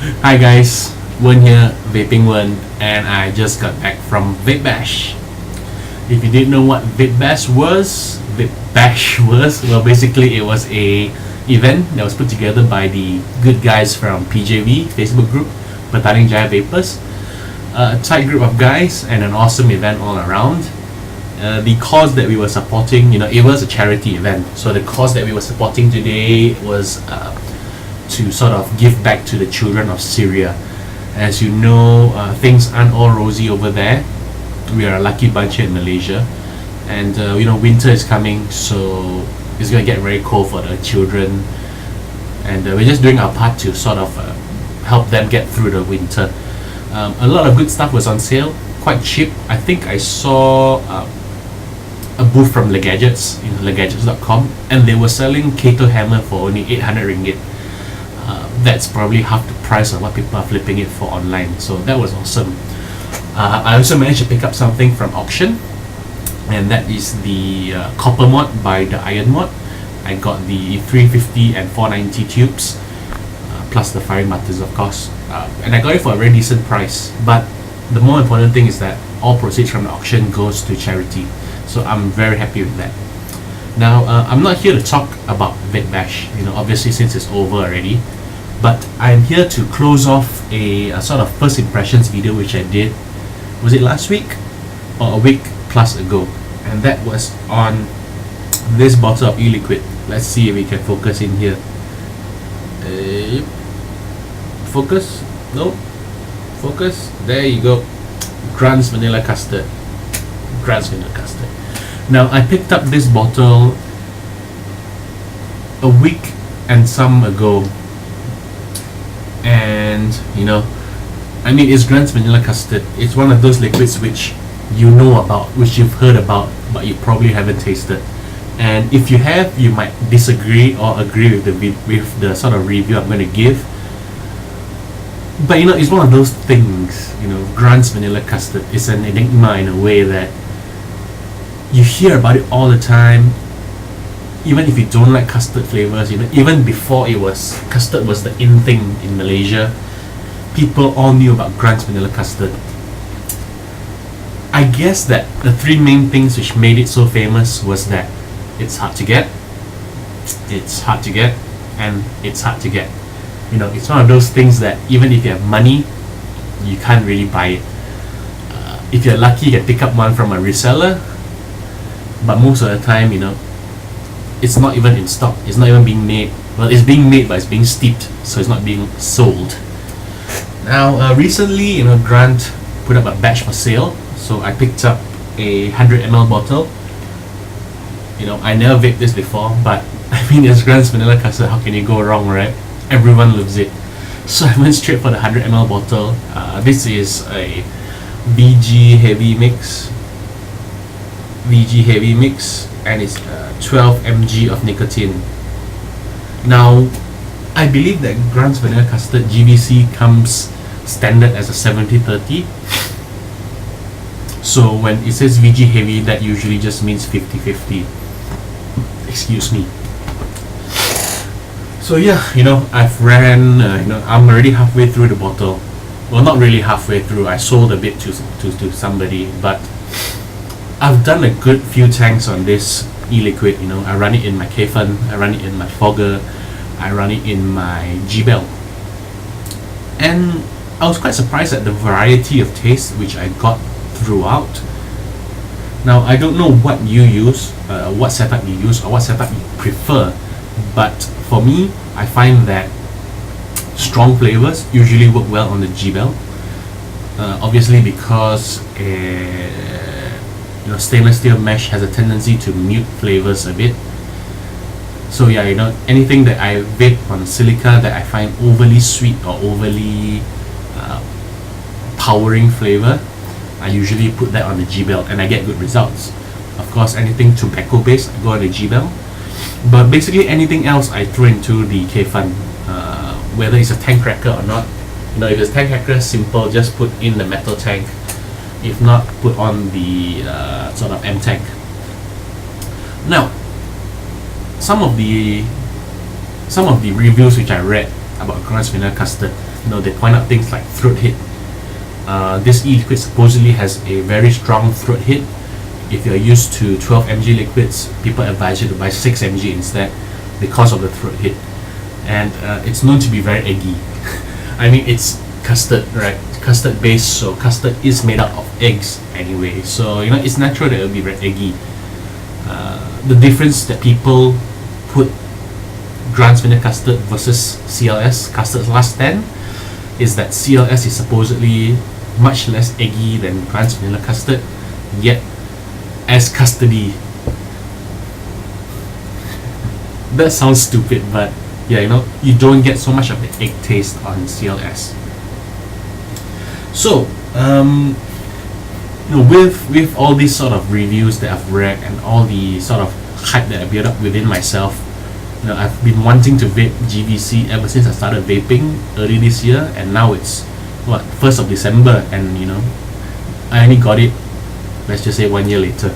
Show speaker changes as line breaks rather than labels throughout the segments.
Hi guys, Wern here, Vaping Wern, and I just got back from Vape Bash. If you didn't know what Vape Bash was, well basically it was a event that was put together by the good guys from PJV Facebook group, Petaling Jaya Vapers. A tight group of guys and an awesome event all around. The cause that we were supporting, it was a charity event. So the cause that we were supporting today was to sort of give back to the children of Syria. As you know, things aren't all rosy over there. We are a lucky bunch here in Malaysia, and winter is coming, so it's going to get very cold for the children, and we're just doing our part to sort of help them get through the winter. A lot of good stuff was on sale, quite cheap. I think I saw a booth from Legadgets, legadgets.com, and they were selling Kato hammer for only 800 ringgit. That's probably half the price of what people are flipping it for online, so that was awesome. I also managed to pick up something from auction, and that is the copper mod by the iron mod. I got the 350 and 490 tubes, plus the firing buttons, of course, and I got it for a very decent price. But the more important thing is that all proceeds from the auction goes to charity, so I'm very happy with that. Now, I'm not here to talk about Vape Bash, obviously, since it's over already, but I'm here to close off a sort of first impressions video which I did, was it last week or a week plus ago, and that was on this bottle of e-liquid. Let's see if we can focus in here. Focus? No? Focus? There you go. Grant's Vanilla Custard. Grant's Vanilla Custard. Now, I picked up this bottle a week and some ago, and it's Grant's Vanilla Custard. It's one of those liquids which you know about, which you've heard about, but you probably haven't tasted. And if you have, you might disagree or agree with the sort of review I'm going to give. But it's one of those things. Grant's Vanilla Custard is an enigma in a way that you hear about it all the time. Even if you don't like custard flavors, even before custard was the in thing in Malaysia, people all knew about Grant's Vanilla Custard. I guess that the three main things which made it so famous was that it's hard to get, it's hard to get, and it's hard to get. It's one of those things that even if you have money, you can't really buy it. If you're lucky, you can pick up one from a reseller, but most of the time, it's not even in stock. It's not even being made. Well, it's being made, but it's being steeped, so it's not being sold. Now, recently, Grant put up a batch for sale, so I picked up a 100 ml bottle. I never vaped this before, but it's Grant's Vanilla Custard. How can you go wrong, right? Everyone loves it. So I went straight for the 100 ml bottle. This is a VG Heavy Mix. And it's 12 mg of nicotine. Now, I believe that Grant's Vanilla Custard GVC comes standard as a 70-30. So when it says VG Heavy, that usually just means 50-50. Excuse me. So yeah, I've ran, I'm already halfway through the bottle. Well, not really halfway through. I sold a bit to somebody, but I've done a good few tanks on this e-liquid. I run it in my K-Fun, I run it in my Fogger, I run it in my G-Bell, and I was quite surprised at the variety of taste which I got throughout. Now, I don't know what you use, what setup you use, or what setup you prefer, but for me, I find that strong flavors usually work well on the G-Bell, obviously because stainless steel mesh has a tendency to mute flavors a bit. So yeah, anything that I vape on silica that I find overly sweet or overly powering flavor, I usually put that on the G-Bell and I get good results. Of course, anything tobacco based, I go on the G-Bell, but basically anything else I throw into the K-Fun, whether it's a tank cracker or not. If it's tank cracker, simple, just put in the metal tank. If not, put on the sort of M tank. Now, some of the reviews which I read about Grant's Vanilla Custard, they point out things like throat hit. This e-liquid supposedly has a very strong throat hit. If you're used to 12 mg liquids, people advise you to buy 6 mg instead because of the throat hit. And it's known to be very eggy. I mean, it's custard, right? Custard based, so custard is made up of eggs anyway. So it's natural that it'll be very eggy. The difference that people put Grant's Vanilla Custard versus CLS, Custard's Last Stand, is that CLS is supposedly much less eggy than Grant's Vanilla Custard, yet as custardy. That sounds stupid, but yeah, you don't get so much of the egg taste on CLS. So, with all these sort of reviews that I've read and all the sort of hype that I built up within myself, I've been wanting to vape GVC ever since I started vaping early this year, and now it's 1st of December, and I only got it, let's just say, 1 year later.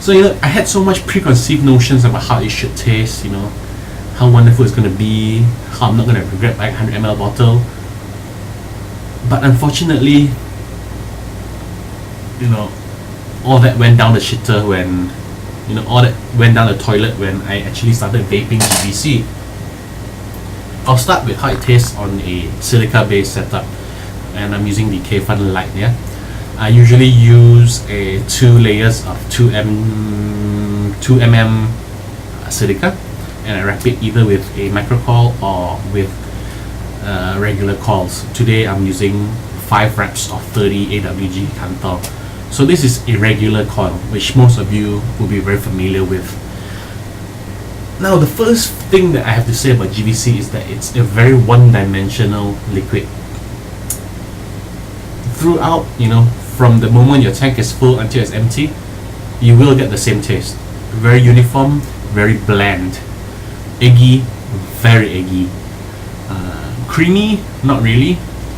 So I had so much preconceived notions about how it should taste, how wonderful it's going to be, how I'm not going to regret buying a 100 ml bottle. But unfortunately, all that went down the shitter when, all that went down the toilet when I actually started vaping GVC. I'll start with how it tastes on a silica based setup, and I'm using the K-Fun Lite. I usually use 2 layers of 2 mm silica, and I wrap it either with a micro coil or with regular coils. Today I'm using 5 wraps of 30 AWG Kantor. So this is a regular coil, which most of you will be very familiar with. Now, the first thing that I have to say about GVC is that it's a very one-dimensional liquid. Throughout, from the moment your tank is full until it's empty, you will get the same taste. Very uniform, very bland. Eggy, very eggy. Creamy, not really,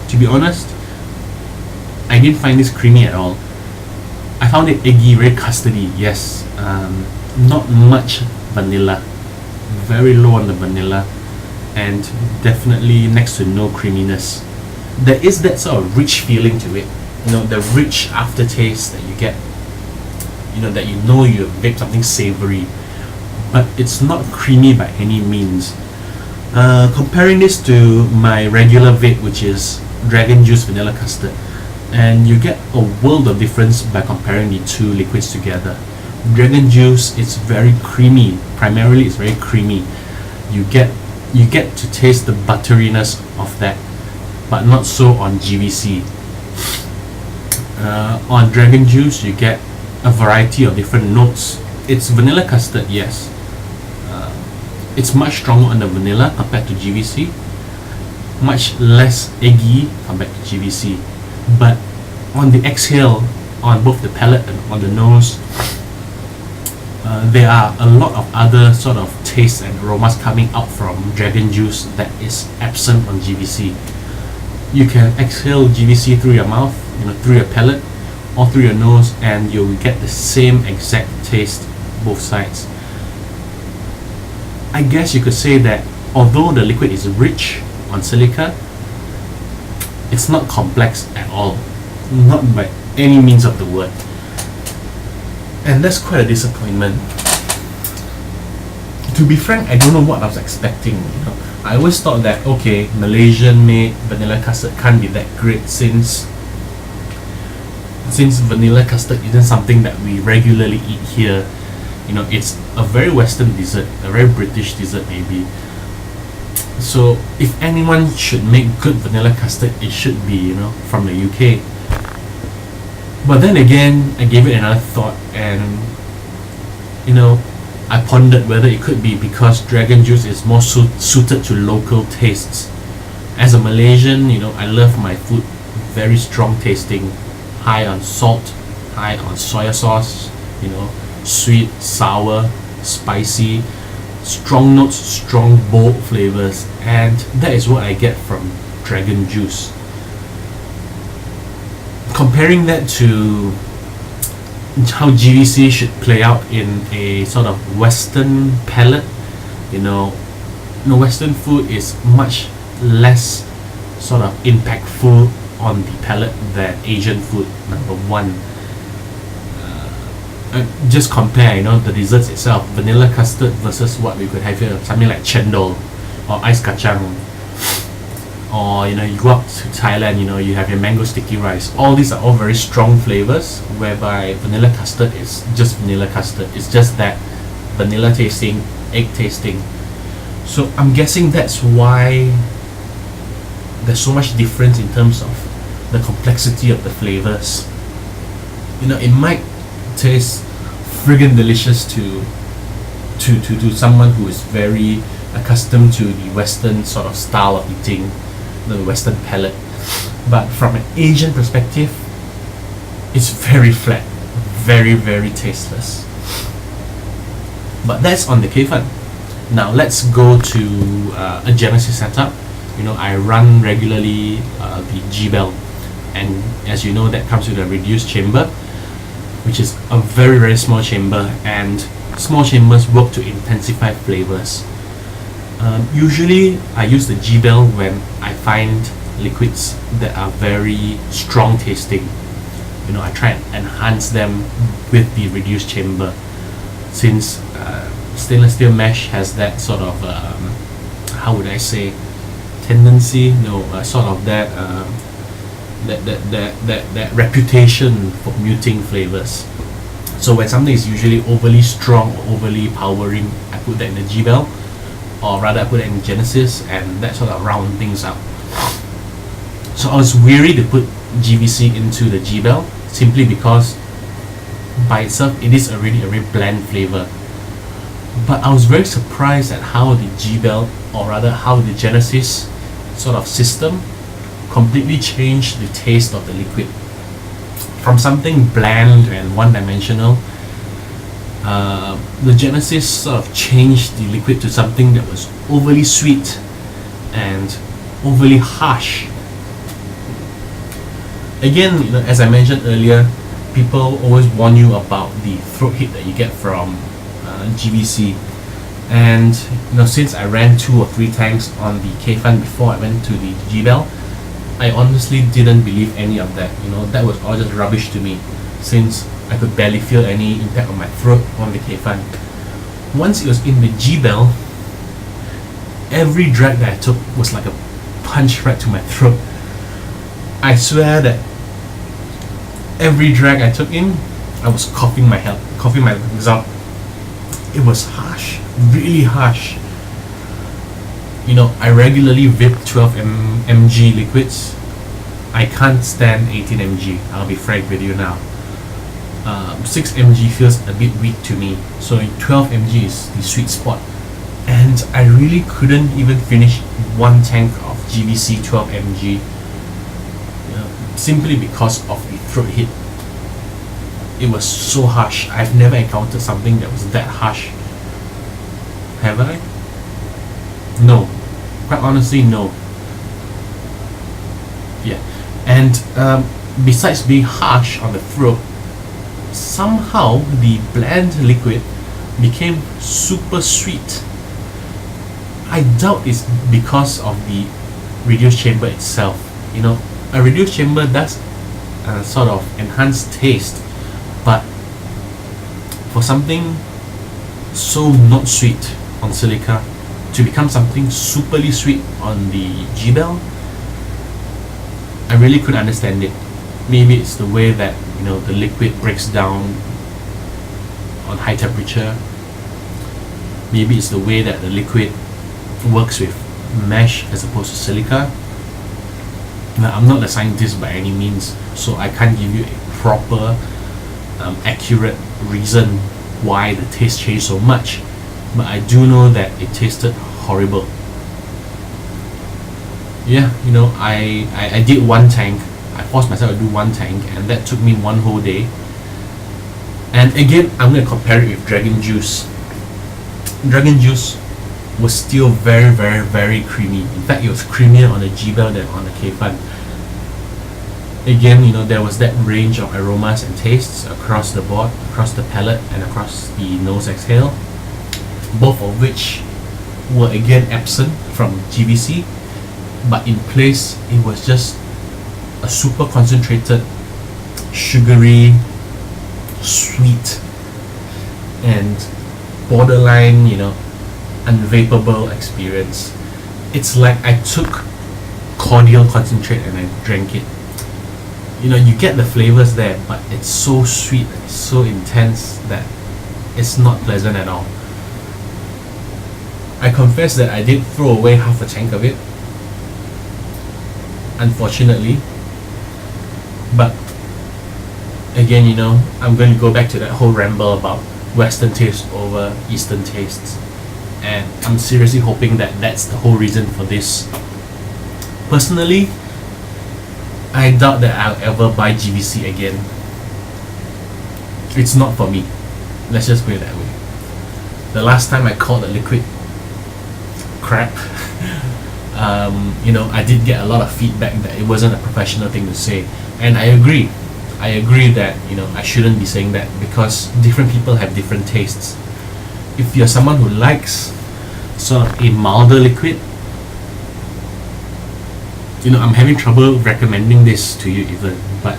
to be honest. I didn't find this creamy at all. I found it eggy, very custardy, yes. Not much vanilla. Very low on the vanilla, and definitely next to no creaminess. There is that sort of rich feeling to it. The rich aftertaste that you get. That you have vaped something savory, but it's not creamy by any means. Comparing this to my regular vape, which is Dragon Juice Vanilla Custard, and you get a world of difference by comparing the two liquids together. Dragon Juice is very creamy. Primarily, it's very creamy. You get to taste the butteriness of that, but not so on GVC. On Dragon Juice, you get a variety of different notes. It's vanilla custard, yes. It's much stronger on the vanilla compared to GVC, much less eggy compared to GVC. But on the exhale, on both the palate and on the nose, there are a lot of other sort of tastes and aromas coming out from Dragon Juice that is absent on GVC. You can exhale GVC through your mouth, through your palate, or through your nose, and you'll get the same exact taste both sides. I guess you could say that although the liquid is rich on silica, it's not complex at all, not by any means of the word. And that's quite a disappointment. To be frank, I don't know what I was expecting. I always thought that, okay, Malaysian made vanilla custard can't be that great since vanilla custard isn't something that we regularly eat here. It's a very Western dessert, a very British dessert maybe. So if anyone should make good vanilla custard, it should be, from the UK. But then again, I gave it another thought, and I pondered whether it could be because Dragon Juice is more suited to local tastes. As a Malaysian, I love my food very strong tasting, high on salt, high on soya sauce, sweet, sour, spicy, strong notes, strong, bold flavors, and that is what I get from Dragon Juice. Comparing that to how GVC should play out in a sort of Western palate, Western food is much less sort of impactful on the palate than Asian food, number one. Just compare, the desserts itself, vanilla custard versus what we could have here, something like chendol or ice kacang, or you go up to Thailand, you have your mango sticky rice. All these are all very strong flavors, whereby vanilla custard is just vanilla custard. It's just that vanilla tasting, egg tasting. So I'm guessing that's why there's so much difference in terms of the complexity of the flavors. It might taste friggin' delicious to someone who is very accustomed to the Western sort of style of eating, the Western palate. But from an Asian perspective, it's very flat, very, very tasteless. But that's on the K-Fun. Now let's go to a Genesis setup. I run regularly the G-Bell, and as you know, that comes with a reduced chamber, which is a very, very small chamber, and small chambers work to intensify flavors. Usually I use the G-Bell when I find liquids that are very strong tasting. I try and enhance them with the reduced chamber, since stainless steel mesh has that sort of how would I say, tendency, sort of that that reputation for muting flavors. So when something is usually overly strong or overly powering, I put that in the G-Bell, or rather I put it in Genesis, and that sort of round things out. So I was weary to put GVC into the G-Bell, simply because by itself it is already a very bland flavor. But I was very surprised at how the G-Bell, or rather how the Genesis sort of system, completely changed the taste of the liquid. From something bland and one-dimensional, the Genesis sort of changed the liquid to something that was overly sweet and overly harsh. Again, as I mentioned earlier, people always warn you about the throat hit that you get from GVC. And since I ran 2 or 3 tanks on the K-Fun before I went to the G-Bell, I honestly didn't believe any of that. That was all just rubbish to me, since I could barely feel any impact on my throat on the K-Fun. Once it was in the G-Bell, every drag that I took was like a punch right to my throat. I swear that every drag I took in, I was coughing my lungs out. It was harsh, really harsh. I regularly vape 12 mg liquids. I can't stand 18 mg, I'll be frank with you now. 6 mg feels a bit weak to me, so 12 mg is the sweet spot. And I really couldn't even finish 1 tank of GVC 12 mg, simply because of the throat hit. It was so harsh. I've never encountered something that was that harsh. Have I? No. Quite honestly, no. Yeah. And besides being harsh on the throat, somehow the bland liquid became super sweet. I doubt it's because of the reduced chamber itself. A reduced chamber does sort of enhance taste, but for something so not sweet on silica to become something superly sweet on the G-Bell, I really couldn't understand it. Maybe it's the way that the liquid breaks down on high temperature. Maybe it's the way that the liquid works with mesh as opposed to silica. Now, I'm not a scientist by any means, so I can't give you a proper, accurate reason why the taste changed so much. But I do know that it tasted horrible. Yeah, I did 1 tank. I forced myself to do 1 tank, and that took me 1 whole day. And again, I'm going to compare it with Dragon Juice. Dragon Juice was still very, very, very creamy. In fact, it was creamier on the G-Bell than on the K-Fun. Again, there was that range of aromas and tastes across the board, across the palate and across the nose exhale, both of which were again absent from GVC. but in place it was just a super concentrated, sugary, sweet, and borderline, unvapable experience. It's like I took cordial concentrate and I drank it. You get the flavors there, but it's so sweet and so intense that it's not pleasant at all. I confess that I did throw away half a tank of it, unfortunately. But again, I'm going to go back to that whole ramble about Western taste over Eastern tastes, and I'm seriously hoping that that's the whole reason for this. Personally, I doubt that I'll ever buy GVC again. It's not for me. Let's just put it that way. The last time I called a liquid crap, I did get a lot of feedback that it wasn't a professional thing to say, and I agree that I shouldn't be saying that, because different people have different tastes. If you're someone who likes sort of a milder liquid, I'm having trouble recommending this to you even, but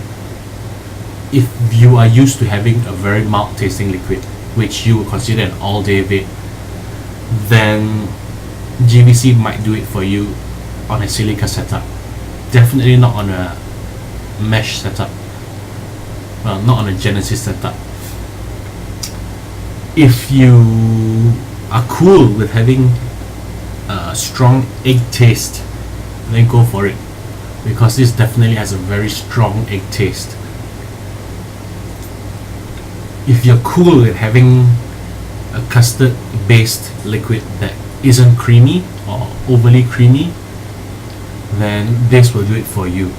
if you are used to having a very mild tasting liquid, which you would consider an all day vape, then GVC might do it for you on a silica setup. Definitely not on a mesh setup. Well, not on a Genesis setup. If you are cool with having a strong egg taste, then go for it, because this definitely has a very strong egg taste. If you're cool with having a custard based liquid that isn't creamy or overly creamy, then this will do it for you.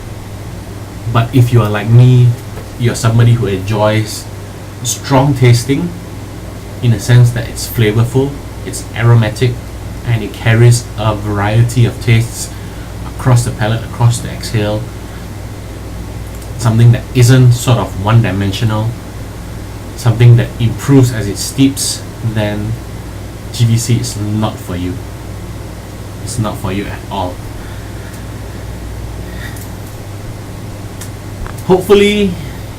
But if you are like me, you're somebody who enjoys strong tasting, in a sense that it's flavorful, it's aromatic, and it carries a variety of tastes across the palate, across the exhale, something that isn't sort of one-dimensional, something that improves as it steeps, then GVC is not for you. It's not for you at all. Hopefully,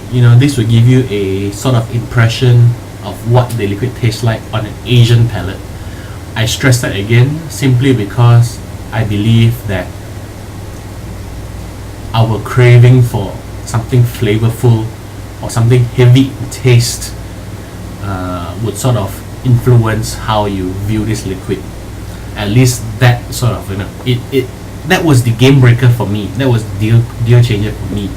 this will give you a sort of impression of what the liquid tastes like on an Asian palate. I stress that again simply because I believe that our craving for something flavorful or something heavy in taste would sort of influence how you view this liquid. At least that sort of, that was the game breaker for me. That was the deal changer for me.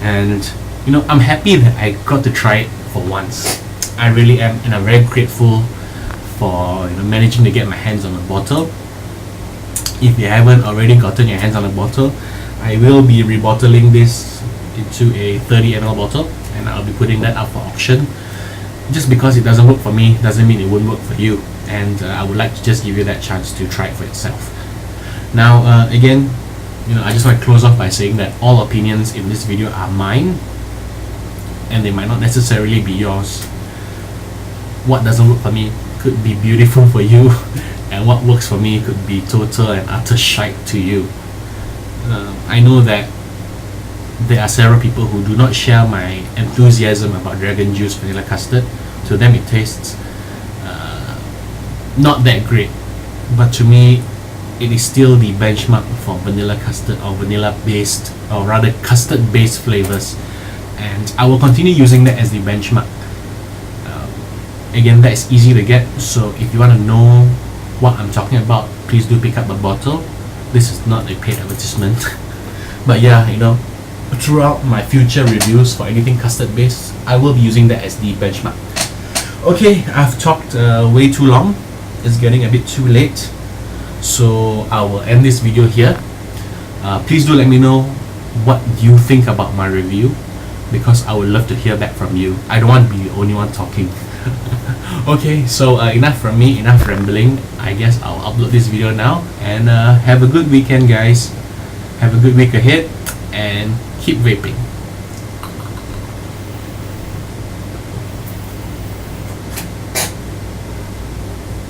And I'm happy that I got to try it for once. I really am, and I'm very grateful for managing to get my hands on a bottle. If you haven't already gotten your hands on a bottle, I will be rebottling this into a 30 ml bottle, and I'll be putting that up for auction. Just because it doesn't work for me doesn't mean it won't work for you, and I would like to just give you that chance to try it for yourself. Now again, I just want to close off by saying that all opinions in this video are mine, and they might not necessarily be yours. What doesn't work for me could be beautiful for you, and what works for me could be total and utter shite to you. I know that there are several people who do not share my enthusiasm about Dragon Juice Vanilla Custard. To them it tastes not that great, but to me it is still the benchmark for vanilla custard or vanilla based, or rather custard based flavors, and I will continue using that as the benchmark. Again, that is easy to get, so if you want to know what I'm talking about, please do pick up a bottle. This is not a paid advertisement. But yeah, throughout my future reviews for anything custard based, I will be using that as the benchmark. Okay, I've talked way too long. It's getting a bit too late, so I will end this video here. Please do let me know what you think about my review, because I would love to hear back from you. I don't want to be the only one talking. Okay, so enough from me, enough rambling. I guess I'll upload this video now, and have a good weekend, guys. Have a good week ahead, and keep vaping.